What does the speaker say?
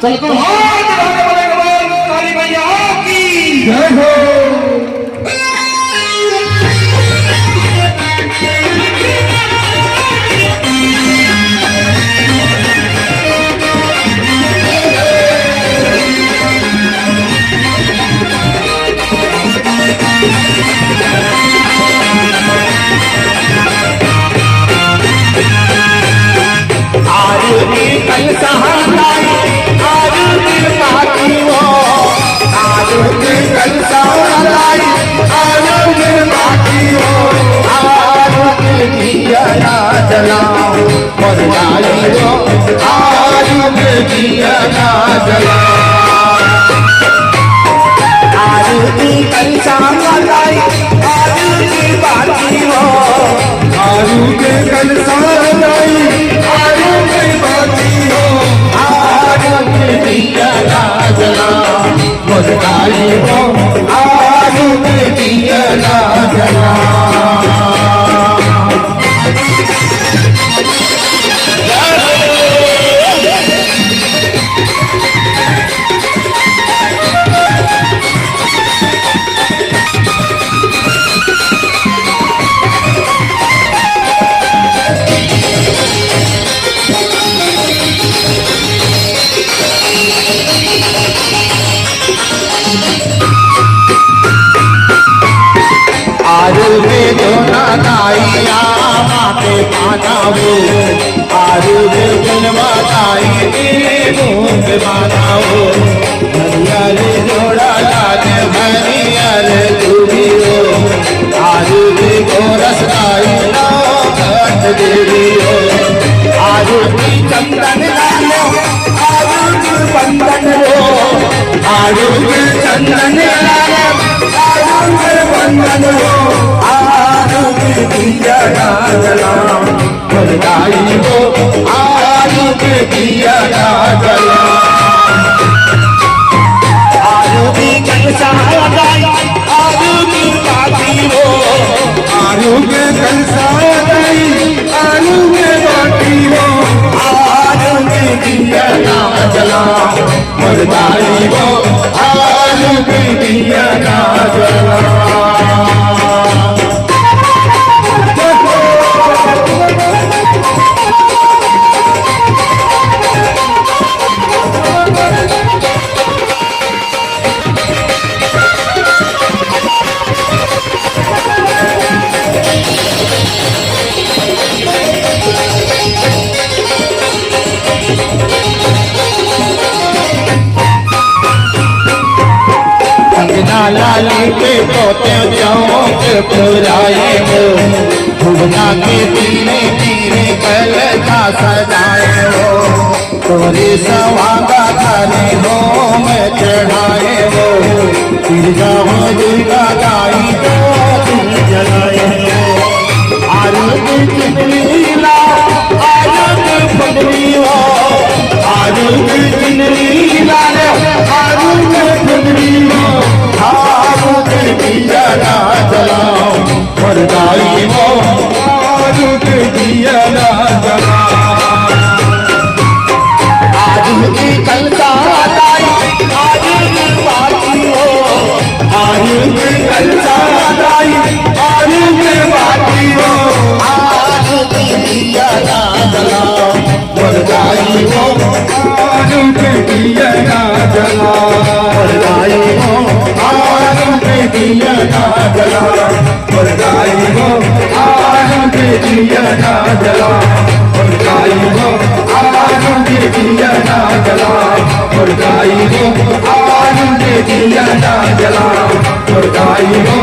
चल तो हाथ बढ़ाने वाले कमाल काली मैया की जय हो। कल सहाय आरुति पाती हो, आरुति कल सहाय आरुति पाती हो, आरुति दिया ना जलाओ मर जाई हो, आरुति दिया ना जलाओ। आरुति कल सहाय आरुति पाती हो, आरुति कल सहाय आरुति पाती हो, आरुति दिया ना जलाओ मर जाई हो, आरुति दिया ना जलाओ। आरुति जो नाइया माते मानावो, आरुति जन्मा नाई मूंग मानावो, हरियल जोड़ा लाने हरियल दूरियो, आरुति को रसनाई ना घट देवियो, आरुति चंदन लालो आरुति बंदन रो, आरुति चंदन लालो आरुति बंदन रो, आरुति दिया ना जलाओ मर जाई हो, आरुति दिया ना जलाओ। आरुति कल सहाय आरुति पाती हो, आरुति कल सहाय आरुति पाती हो, आरुति दिया ना जलाओ मर जाई हो, आरुति दिया ना जलाओ। लाली के पोते चौक पुराए हो, भुवना के तीरे तीरे कल का सजाए हो, तोरे सवागा खाने हो मैं चढ़ाए हो, दुर्गा हो दुर्गा गाई तो तुम जलाए हो, आरुति चिन्हलीला आरुति फुलरी हो, आरुति चिन्हलीला आरुति फुलरी हो, आरुति दिया ना जलाओ मर जाई हो, आरुति दिया ना जलाओ। आरुति कल सहाय आरुति पाती हो, आरुति कल सहाय आरुति पाती हो, आरुति दिया ना जलाओ मर जाई हो, आरुति दिया ना जलाओ मर जाई हो, आरुति दिया ना जलाओ मर जाई हो, आरुति दिया ना जलाओ मर जाई हो, आरुति दिया ना जलाओ मर जाई हो, आरुति दिया ना जलाओ मर जाई हो,